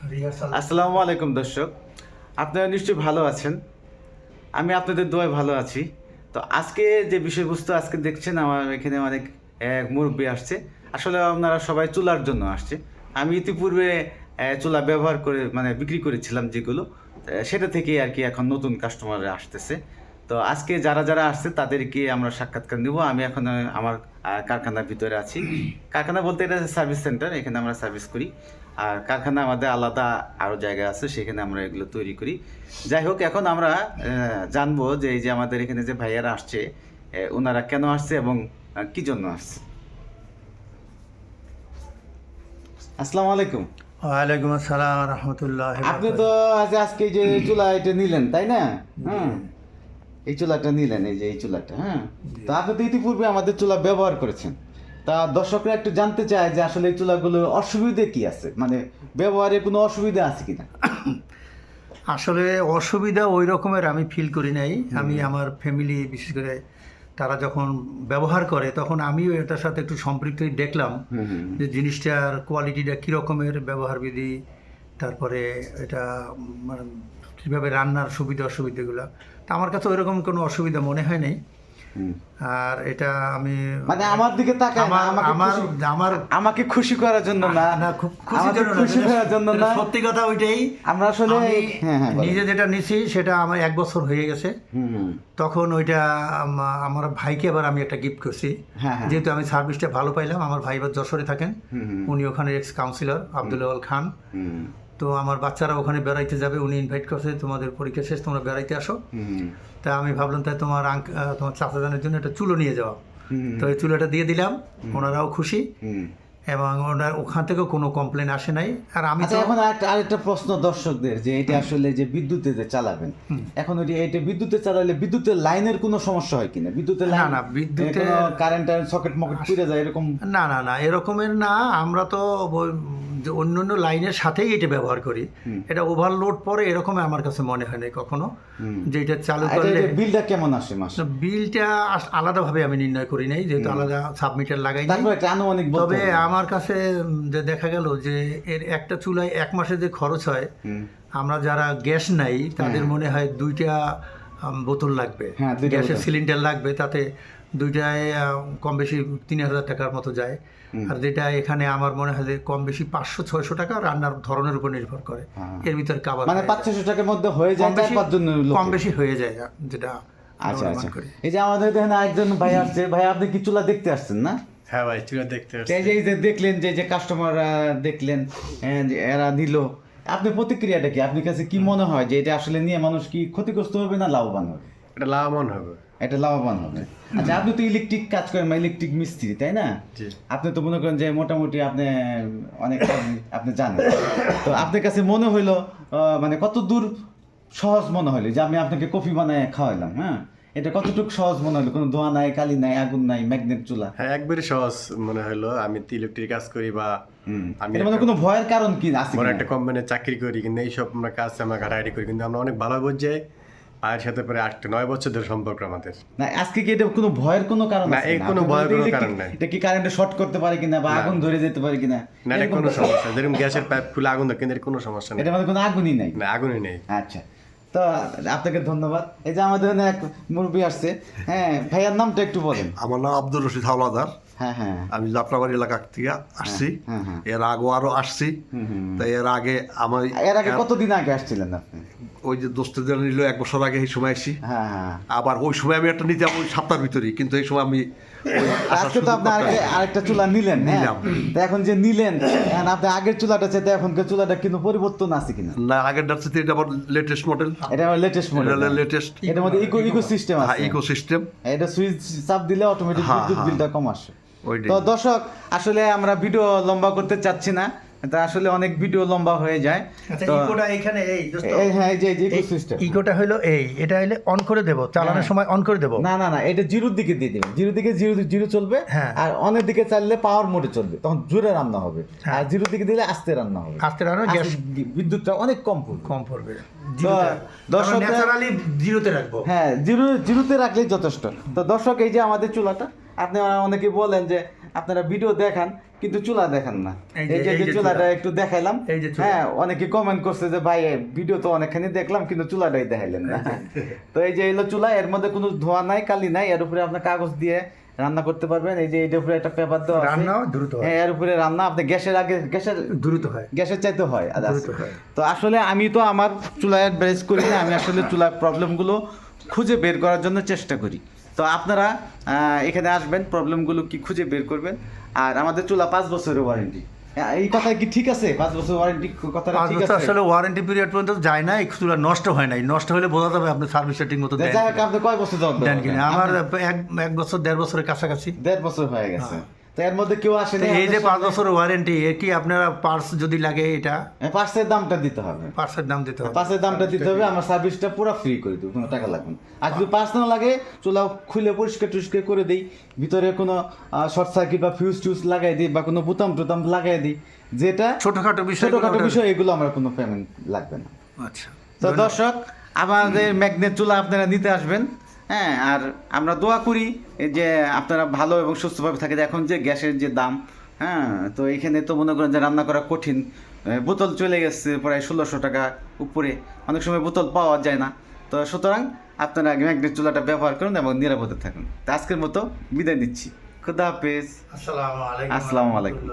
আসসালামু আলাইকুম দর্শক, আপনারা নিশ্চয়ই ভালো আছেন। আমি আপনাদের দোয়ায় ভালো আছি। তো আজকে যে বিষয়বস্তু আজকে দেখছেন, আমার এখানে অনেক মুরব্বী আসছে। আসলে আপনারা সবাই চুলার জন্য আসছে। আমি ইতিপূর্বে চুলা ব্যবহার করে বিক্রি করেছিলাম যেগুলো, সেটা থেকেই আর কি এখন নতুন কাস্টমাররা আসতেছে। তো আজকে যারা যারা আসছে তাদেরকে আমরা সাক্ষাৎকার নিব। আমি এখন আমার কারখানার ভিতরে আছি। কারখানা বলতে এটা সার্ভিস সেন্টার, এখানে আমরা সার্ভিস করি। আর কারখানা আমাদের আলাদা আরও জায়গা আছে, সেখানে আমরা এগুলো তৈরি করি। যাই হোক, এখন আমরা জানবো যে এই যে আমাদের এখানে যে ভাইয়ারা আসছে, ওনারা কেন আসছে এবং কি জন্য আসছে। আসসালামু আলাইকুম। ওয়ালাইকুম আসসালাম রহমতুল্লাহ। আপনি তো আজকে যে চুলা এটা নিলেন, তাই না? হ্যাঁ, এই চুলাটা নিলেন, এই যে এই চুলাটা। হ্যাঁ, তো আপনি তো ইতিপূর্বে আমাদের চুলা ব্যবহার করেছেন। তা দর্শকরা একটু জানতে চায় যে আসলে এই চুলাগুলোর অসুবিধে কি আছে, ব্যবহারে কোনো অসুবিধা আছে কিনা। আসলে অসুবিধা ওই রকমের আমি ফিল করি নাই। আমি আমার ফ্যামিলি, বিশেষ করে তারা যখন ব্যবহার করে তখন আমিও এটার সাথে একটু সম্পৃক্ত দেখলাম যে জিনিসটার কোয়ালিটিটা কীরকমের, ব্যবহার বিধি, তারপরে এটা মানে কীভাবে রান্নার সুবিধা অসুবিধাগুলো। তা আমার কাছে ওই রকম কোনো অসুবিধা মনে হয় নাই। আর এটা আমি আমার দিকে তাকায় না, আমাকে খুশি করার জন্য না, না, খুব খুশি করার জন্য না, সত্যি কথা ওইটাই। আমরা আসলে নিজে যেটা নিছি সেটা আমার 1 বছর হয়ে গেছে। তখন ওইটা আমার ভাইকে আবার আমি একটা গিফট করছি, যেহেতু আমি সার্ভিসটা ভালো পাইলাম। আমার ভাই এবার যশোরে থাকেন, উনি ওখানে এক্স কাউন্সিলর আব্দুল আওয়াল খান। তো আমার বাচ্চারা ওখানে বেড়াইতে যাবে, উনি ইনভাইট করছে, তোমাদের পরীক্ষা শেষ, তোমরা বেড়াইতে আসো। তা আমি ভাবলাম তাই তোমার চাচাজানের জন্য একটা চুলো নিয়ে যাওয়া। তো এই চুলোটা দিয়ে দিলাম, ওনারাও খুশি এবং ওখান থেকেও কোনো কমপ্লেন আসে নাই। আর আমি এখন আরেকটা প্রশ্ন দর্শকদের, যে এটা আসলে যে বিদ্যুতে যে চালাবেন, এখন এটা বিদ্যুতে চালালে বিদ্যুতের লাইনের কোনো সমস্যা হয় কিনা? বিদ্যুতের লাইন, না, বিদ্যুতে কারেন্টের সকেট মকেট পুড়ে যায় এরকম? না, এরকমের না। আমরা তো অন্য অন্য লাইনের সাথেই এটা ব্যবহার করি। এটা ওভারলোড পরে এরকম আমার কাছে মনে হয় না কখনো যে এটা চালু করলে। বিলটা কেমন আসে মাসে? বিলটা আলাদাভাবে আমি নির্ণয় করি নাই, যেহেতু আলাদা সাবমিটার লাগাই। তবে আমার কাছে দেখা গেল যে এর একটা চুলায় 1 মাসে যে খরচ হয়, আমরা যারা গ্যাস নাই তাদের মনে হয় 2টা বোতল লাগবে, গ্যাসের সিলিন্ডার লাগবে, তাতে 2টায় কম বেশি 3000 টাকার মতো যায়। আর যেটা এখানে আমার মনে হয় যে কম বেশি 500-600 টাকা, রান্নার ধরনের উপর নির্ভর করে। এর ভিতরে কাবার 500 টাকার মধ্যে হয়ে যায়, কম বেশি হয়ে যায় যেটা। আচ্ছা, এই যে আমাদের এখানে একজন ভাই আসছে। ভাই, আপনি কি চুলা দেখতে আসছেন না? হ্যাঁ ভাই, চুলা দেখতে আসছি। এই যে দেখলেন যে কাস্টমাররা দেখলেন, এরা নিল, আপনার প্রতিক্রিয়াটা কি? আপনার কাছে কি মনে হয় যে এটা আসলে নিয়ে মানুষ কি ক্ষতিগ্রস্ত হবে না লাভবান হবে? এটা লাভবান হবে। এটা লাভবান হবে। আচ্ছা, আপনি তো ইলেকট্রিক কাজ করেন, ইলেকট্রিক মিস্ত্রি, তাই না? আপনি তো মনে করেন যে মোটামুটি আপনি অনেক আপনি জানেন। তো আপনার কাছে মনে হইলো কত দূর সহজ মনে হইলো যে আমি আপনাকে কফি বানায় খাওয়াইলাম? হ্যাঁ, এটা কতটুকু সহজ মনে হলো? কোনো ধোঁয়া নাই, কালি নাই, আগুন নাই, ম্যাগনেট চুলা। হ্যাঁ, একবারে সহজ মনে হলো। আমি তো ইলেকট্রিক কাজ করি, বা আমি কোনো ভয়ের কারণ কি আছে? বড় একটা কোম্পানিতে চাকরি করি, কিন্তু এইসব আমরা কাজ আমরা ঘাটাঘাটি করি, কিন্তু আমরা অনেক ভালো বুঝে ভাইয়ের সাথে প্রায় 8-9 বছর ধরে সম্পর্ক আমাদের। না, আজকে কি এটা কোনো ভয়ের কোনো কারণ না? এই কোনো ভয়ের কোনো কারণ নাই। এটা কি কারেন্টে শর্ট করতে পারে কিনা, বা আগুন ধরে যেতে পারে কিনা? না, এটা কোনো সমস্যা। যেরকম গ্যাসের পাইপ খুলে আগুন ধরে, কিন্তু কোনো সমস্যা নেই। এটা কোনো আগুনই নাই? না, আগুনই নেই। আচ্ছা, তো আপনাকে ধন্যবাদ। এই যে আমাদের এক মুরব্বী আসছে। হ্যাঁ, ভাইয়ার নামটা একটু বলেন। আমার নাম আব্দুল রশিদ হাওলাদার। হ্যাঁ, আমি যাত্রাবাড়ি এলাকা থেকে আসছি। এর আগেও আরো আসছি। তাই এর আগে কতদিন আগে আসছিলেন আপনি? ওই যে দোস্তদের নিল 1 বছর আগে, এই সময় আসি। আবার ওই সময় আমি একটা নিতাম ওই 7টার ভিতরে, কিন্তু এই সময় আমি আজকে তো আপনি আরেকটা চুলা নিলেন। এখন যে নিলেন, আপনি আগের চুলাটা চাইতে এখনকার চুলাটা কিন্তু পরিবর্তন আছে কিনা? না, আগেরটার সাথে এটা আবার লেটেস্ট মডেল। এটা আবার লেটেস্ট মডেল, লেটেস্ট। এটার মধ্যে ইকো সিস্টেম আছে। Ecosystem. এটা সুইচ চাপ দিলে অটোমেটিক বিদ্যুৎ বিলটা কম আসে। তো দর্শক, আসলে আমরা ভিডিও লম্বা করতে চাচ্ছি না, তা আসলে অনেক ভিডিও লম্বা হয়ে যায়। তো ইকোটা এখানে এই যে ইকো সিস্টেম, ইকোটা হলো এটা হলে অন করে দেব, চালানোর সময় অন করে দেব। না, এটা জিরোর দিকে দিয়ে দিবেন। জিরো চলবে, আর অনের দিকে চাইলে পাওয়ার মোডে চলবে, তখন জোরে রান্না হবে। আর জিরোর দিকে দিলে আস্তে রান্না হবে। গ্যাস বিদ্যুৎটা অনেক কম পড়বে। দর্শক, ন্যাচারালি জিরোতে রাখবো। হ্যাঁ, জিরোতে রাখলেই যথেষ্ট। তো দর্শক, এই যে আমাদের চুলাটা, আপনি অনেকে বলেন যে আপনারা ভিডিও দেখান কিন্তু চুলা দেখান না। এই এই যে চুলাটা একটু দেখাইলাম, এই যে চুলা। হ্যাঁ অনেকে কমেন্ট করছে যে ভাই ভিডিও তো অনেকখানি দেখলাম কিন্তু চুলাটাই দেখাইলেন না। তো এই যে এলো চুলা, এর মধ্যে কোনো ধোয়া নাই, কালি নাই, এর উপরে আপনার কাগজ দিয়ে রান্না করতে পারবেন। এই যে এটার উপরে একটা পেপার দেওয়া আছে, রান্নাও দ্রুত হয়। হ্যাঁ এর উপরে রান্না আপনি গ্যাসের আগে দ্রুত হয়, গ্যাসের চাইতে হয়। দ্রুত হয়। তো আসলে আমি তো আমার চুলায় অ্যাডভাইস করি না, আমি আসলে চুলার প্রবলেমগুলো খুঁজে বের করার জন্য চেষ্টা করি। তো আপনারা এখানে আসবেন, প্রবলেমগুলো কি খুঁজে বের করবেন। আর আমাদের চুলা 5 বছরের ওয়ারেন্টি, এই কথা কি ঠিক আছে? 5 বছর ওয়ারেন্টি কথাটা 5 ঠিক বছর আছে? আসলে ওয়ারেন্টি পিরিয়ড পর্যন্ত যায় না, এই চুলা নষ্ট হয় নাই, নষ্ট হলে বোঝা যাবে আপনি সার্ভিসটা ঠিক মতো দেন যাই হোক, আপনি কয় বছর যাবত দেন কিনা। আমার 1 বছর 1.5 বছরের কাছাকাছি। 1.5 বছর হয়ে গেছে, তো এর মধ্যে কেউ আসেনি। তো এই যে 5 বছরের ওয়ারেন্টি, এ কি আপনারা পার্টস যদি লাগে এটা পার্সের দামটা দিতে হবে, পার্টসের দাম দিতে হবে। পার্সের দামটা দিতে হবে, আমার সার্ভিসটা পুরো ফ্রি করে দেবো, কোনো টাকা লাগবে না। আর যদি পার্স না লাগে, চুলা খুলে পরিষ্কার টরিষ্কার করে দিই, ভিতরে কোনো শর্ট সার্কিট বা ফিউজ টিউজ লাগাই দিই বা কোনো বুতাম টুতাম লাগাই দিই, যেটা ছোটখাটো বিষয়, এগুলো আমার কোনো পেমেন্ট লাগবে না। আচ্ছা, তো দর্শক, আমাদের ম্যাগনেট চুলা আপনারা নিতে আসবেন, হ্যাঁ। আর আমরা দোয়া করি যে আপনারা ভালো এবং সুস্থভাবে থাকেন। এখন যে গ্যাসের যে দাম, হ্যাঁ, তো এখানে তো মনে করেন যে রান্না করা কঠিন, বোতল চলে গেছে প্রায় 1600 টাকা উপরে, অনেক সময় বোতল পাওয়া যায় না। তো সুতরাং আপনারা ম্যাগনেট চুলাটা ব্যবহার করুন এবং নিরাপদে থাকুন। তো আজকের মতো বিদায় নিচ্ছি, খুদা হাফেজ, আসসালামু আলাইকুম। আসসালামু আলাইকুম।